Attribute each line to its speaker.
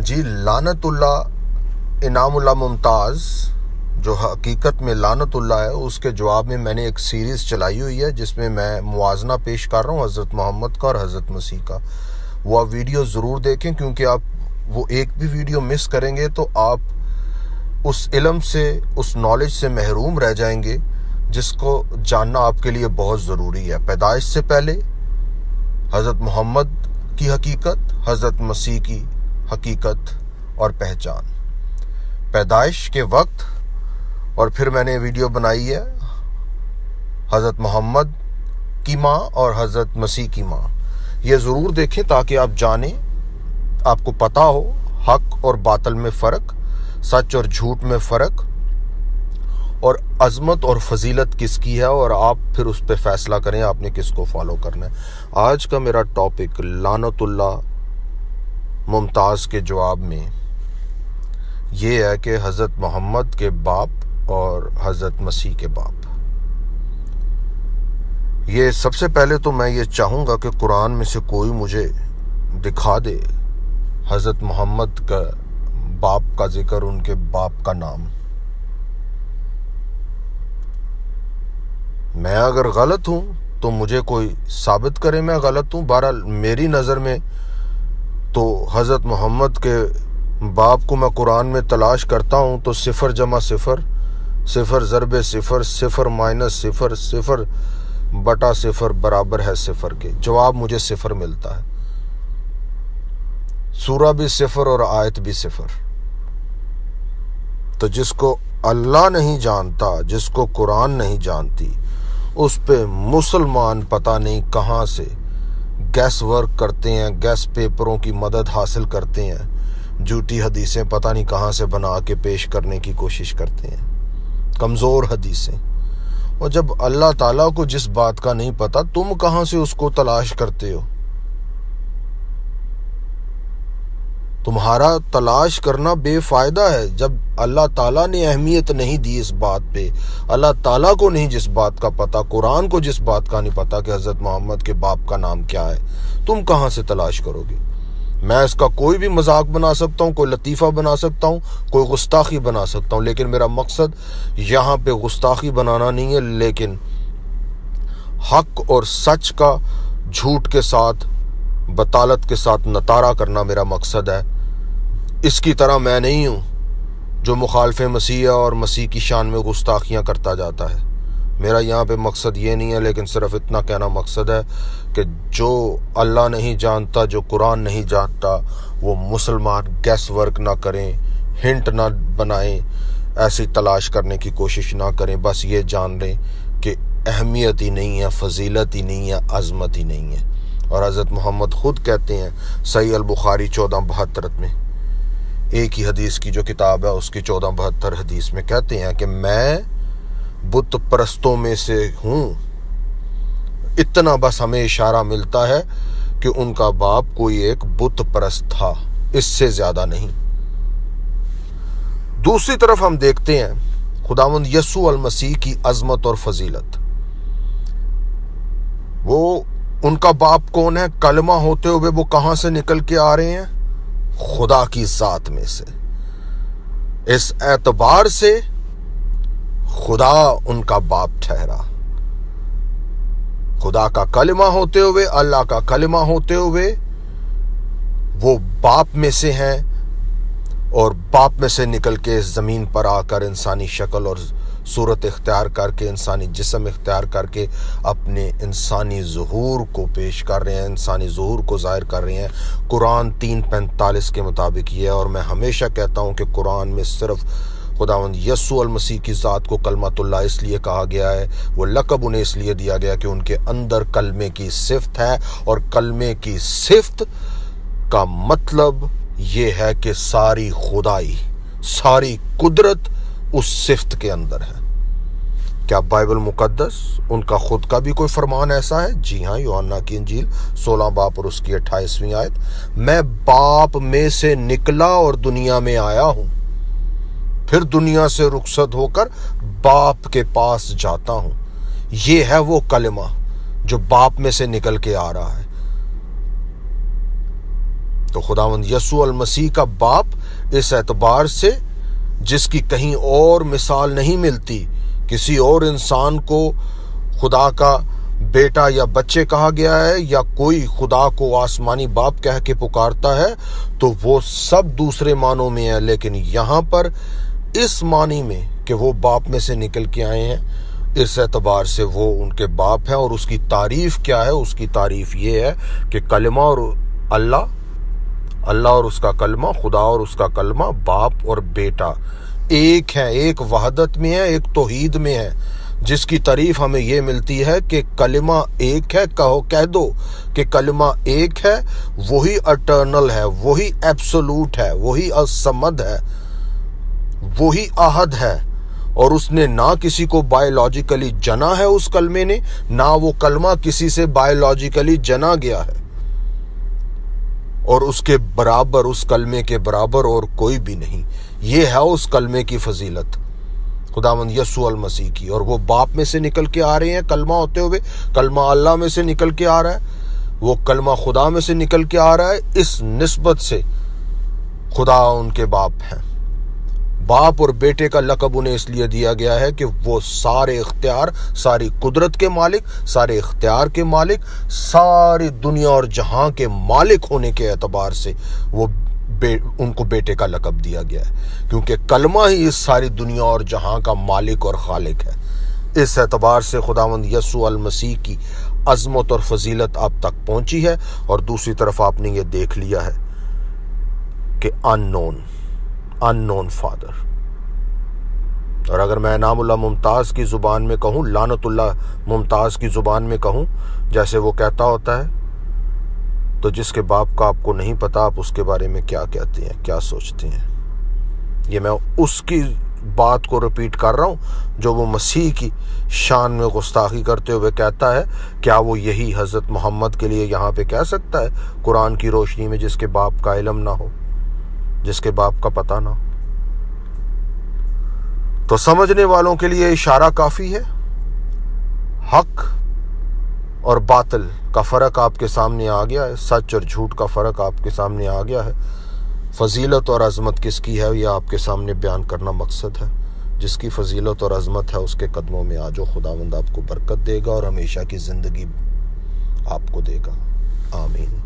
Speaker 1: جی لعنت اللہ انعام اللہ ممتاز جو حقیقت میں لعنت اللہ ہے، اس کے جواب میں میں نے ایک سیریز چلائی ہوئی ہے جس میں میں موازنہ پیش کر رہا ہوں حضرت محمد کا اور حضرت مسیح کا. وہ آپ ویڈیو ضرور دیکھیں، کیونکہ آپ وہ ایک بھی ویڈیو مس کریں گے تو آپ اس علم سے، اس نالج سے محروم رہ جائیں گے جس کو جاننا آپ کے لیے بہت ضروری ہے. پیدائش سے پہلے حضرت محمد کی حقیقت، حضرت مسیح کی حقیقت اور پہچان، پیدائش کے وقت، اور پھر میں نے ویڈیو بنائی ہے حضرت محمد کی ماں اور حضرت مسیح کی ماں. یہ ضرور دیکھیں تاکہ آپ جانیں، آپ کو پتہ ہو حق اور باطل میں فرق، سچ اور جھوٹ میں فرق، اور عظمت اور فضیلت کس کی ہے، اور آپ پھر اس پہ فیصلہ کریں آپ نے کس کو فالو کرنا ہے. آج کا میرا ٹاپک لعنت اللہ ممتاز کے جواب میں یہ ہے کہ حضرت محمد کے باپ اور حضرت مسیح کے باپ. یہ سب سے پہلے تو میں یہ چاہوں گا کہ قرآن میں سے کوئی مجھے دکھا دے حضرت محمد کا باپ کا ذکر، ان کے باپ کا نام. میں اگر غلط ہوں تو مجھے کوئی ثابت کرے میں غلط ہوں. بہرحال میری نظر میں تو حضرت محمد کے باپ کو میں قرآن میں تلاش کرتا ہوں تو 0 جمع 0، 0 ضرب 0، 0 مائنس 0، 0 بٹا 0 برابر ہے 0 کے. جواب مجھے 0 ملتا ہے. سورہ بھی 0 اور آیت بھی 0. تو جس کو اللہ نہیں جانتا، جس کو قرآن نہیں جانتی، اس پہ مسلمان پتہ نہیں کہاں سے گیس ورک کرتے ہیں، گیس پیپروں کی مدد حاصل کرتے ہیں، جھوٹی حدیثیں پتہ نہیں کہاں سے بنا کے پیش کرنے کی کوشش کرتے ہیں، کمزور حدیثیں. اور جب اللہ تعالیٰ کو جس بات کا نہیں پتہ، تم کہاں سے اس کو تلاش کرتے ہو؟ تمہارا تلاش کرنا بے فائدہ ہے جب اللہ تعالیٰ نے اہمیت نہیں دی اس بات پہ. اللہ تعالیٰ کو نہیں جس بات کا پتہ، قرآن کو جس بات کا نہیں پتہ کہ حضرت محمد کے باپ کا نام کیا ہے، تم کہاں سے تلاش کرو گے؟ میں اس کا کوئی بھی مذاق بنا سکتا ہوں، کوئی لطیفہ بنا سکتا ہوں، کوئی گستاخی بنا سکتا ہوں، لیکن میرا مقصد یہاں پہ گستاخی بنانا نہیں ہے، لیکن حق اور سچ کا جھوٹ کے ساتھ، بطالت کے ساتھ نتارا کرنا میرا مقصد ہے. اس کی طرح میں نہیں ہوں جو مخالف مسیح ہے اور مسیح کی شان میں گستاخیاں کرتا جاتا ہے. میرا یہاں پہ مقصد یہ نہیں ہے، لیکن صرف اتنا کہنا مقصد ہے کہ جو اللہ نہیں جانتا، جو قرآن نہیں جانتا، وہ مسلمان گیس ورک نہ کریں، ہنٹ نہ بنائیں، ایسی تلاش کرنے کی کوشش نہ کریں. بس یہ جان لیں کہ اہمیت ہی نہیں ہے، فضیلت ہی نہیں ہے، عظمت ہی نہیں ہے. اور حضرت محمد خود کہتے ہیں صحیح البخاری 1472 میں، ایک ہی حدیث کی جو کتاب ہے اس کی 1472 حدیث میں کہتے ہیں کہ میں بت پرستوں میں سے ہوں. اتنا بس ہمیں اشارہ ملتا ہے کہ ان کا باپ کوئی ایک بت پرست تھا، اس سے زیادہ نہیں. دوسری طرف ہم دیکھتے ہیں خداوند یسوع المسیح کی عظمت اور فضیلت. وہ ان کا باپ کون ہے؟ کلمہ ہوتے ہوئے وہ کہاں سے نکل کے آ رہے ہیں؟ خدا کی ذات میں سے. اس اعتبار سے خدا ان کا باپ ٹھہرا. خدا کا کلمہ ہوتے ہوئے، اللہ کا کلمہ ہوتے ہوئے وہ باپ میں سے ہیں، اور باپ میں سے نکل کے زمین پر آ کر انسانی شکل اور صورت اختیار کر کے، انسانی جسم اختیار کر کے اپنے انسانی ظہور کو پیش کر رہے ہیں، انسانی ظہور کو ظاہر کر رہے ہیں. قرآن 3:45 کے مطابق یہ ہے. اور میں ہمیشہ کہتا ہوں کہ قرآن میں صرف خداوند یسوع المسیح کی ذات کو کلمۃ اللہ اس لیے کہا گیا ہے، وہ لقب انہیں اس لیے دیا گیا کہ ان کے اندر کلمے کی صفت ہے، اور کلمے کی صفت کا مطلب یہ ہے کہ ساری خدائی، ساری قدرت اس صفت کے اندر ہے. کیا بائبل مقدس ان کا خود کا بھی کوئی فرمان ایسا ہے؟ جی ہاں، یوحنا کی انجیل 16 باب اور اس کی 28ویں آیت، میں باپ میں سے نکلا اور دنیا میں آیا ہوں، پھر دنیا سے رخصت ہو کر باپ کے پاس جاتا ہوں. یہ ہے وہ کلمہ جو باپ میں سے نکل کے آ رہا ہے. تو خداوند یسوع المسیح کا باپ اس اعتبار سے جس کی کہیں اور مثال نہیں ملتی، کسی اور انسان کو خدا کا بیٹا یا بچے کہا گیا ہے یا کوئی خدا کو آسمانی باپ کہہ کے پکارتا ہے تو وہ سب دوسرے معنوں میں ہے، لیکن یہاں پر اس معنی میں کہ وہ باپ میں سے نکل کے آئے ہیں، اس اعتبار سے وہ ان کے باپ ہیں۔ اور اس کی تعریف کیا ہے؟ اس کی تعریف یہ ہے کہ کلمہ اور اللہ اور اس کا کلمہ، خدا اور اس کا کلمہ، باپ اور بیٹا ایک ہے، ایک وحدت میں ہے، ایک توحید میں ہے، جس کی تعریف ہمیں یہ ملتی ہے کہ کلمہ ایک ہے۔ کہہ دو کہ کلمہ ایک ہے، وہی اٹرنل ہے، وہی ایبسولوٹ ہے، وہی الصمد ہے، وہی احد ہے، اور اس نے نہ کسی کو بایولوجیکلی جنا ہے اس کلمے نے، نہ وہ کلمہ کسی سے بایولوجیکلی جنا گیا ہے، اور اس کے برابر، اس کلمے کے برابر اور کوئی بھی نہیں۔ یہ ہے اس کلمے کی فضیلت خداوند یسوع المسیح کی، اور وہ باپ میں سے نکل کے آ رہے ہیں کلمہ ہوتے ہوئے، کلمہ اللہ میں سے نکل کے آ رہا ہے، وہ کلمہ خدا میں سے نکل کے آ رہا ہے، اس نسبت سے خدا ان کے باپ ہیں۔ باپ اور بیٹے کا لقب انہیں اس لیے دیا گیا ہے کہ وہ سارے اختیار، ساری قدرت کے مالک، سارے اختیار کے مالک، ساری دنیا اور جہاں کے مالک ہونے کے اعتبار سے وہ ان کو بیٹے کا لقب دیا گیا ہے، کیونکہ کلمہ ہی اس ساری دنیا اور جہاں کا مالک اور خالق ہے۔ اس اعتبار سے خداوند یسوع المسیح کی عظمت اور فضیلت آپ تک پہنچی ہے، اور دوسری طرف آپ نے یہ دیکھ لیا ہے کہ اننون فادر۔ اور اگر میں انعام اللہ ممتاز کی زبان میں کہوں، لعنت اللہ ممتاز کی زبان میں کہوں، جیسے وہ کہتا ہوتا ہے، تو جس کے باپ کا آپ کو نہیں پتا آپ اس کے بارے میں کیا کہتے ہیں، کیا سوچتے ہیں۔ یہ میں اس کی بات کو ریپیٹ کر رہا ہوں جو وہ مسیح کی شان میں گستاخی کرتے ہوئے کہتا ہے۔ کیا وہ یہی حضرت محمد کے لیے یہاں پہ کہہ سکتا ہے قرآن کی روشنی میں، جس کے باپ کا علم نہ ہو، جس کے باپ کا پتہ نہ ہو؟ تو سمجھنے والوں کے لیے اشارہ کافی ہے۔ حق اور باطل کا فرق آپ کے سامنے آ گیا ہے، سچ اور جھوٹ کا فرق آپ کے سامنے آ گیا ہے۔ فضیلت اور عظمت کس کی ہے یہ آپ کے سامنے بیان کرنا مقصد ہے۔ جس کی فضیلت اور عظمت ہے اس کے قدموں میں آ جاؤ، خداوند آپ کو برکت دے گا اور ہمیشہ کی زندگی آپ کو دے گا۔ آمین۔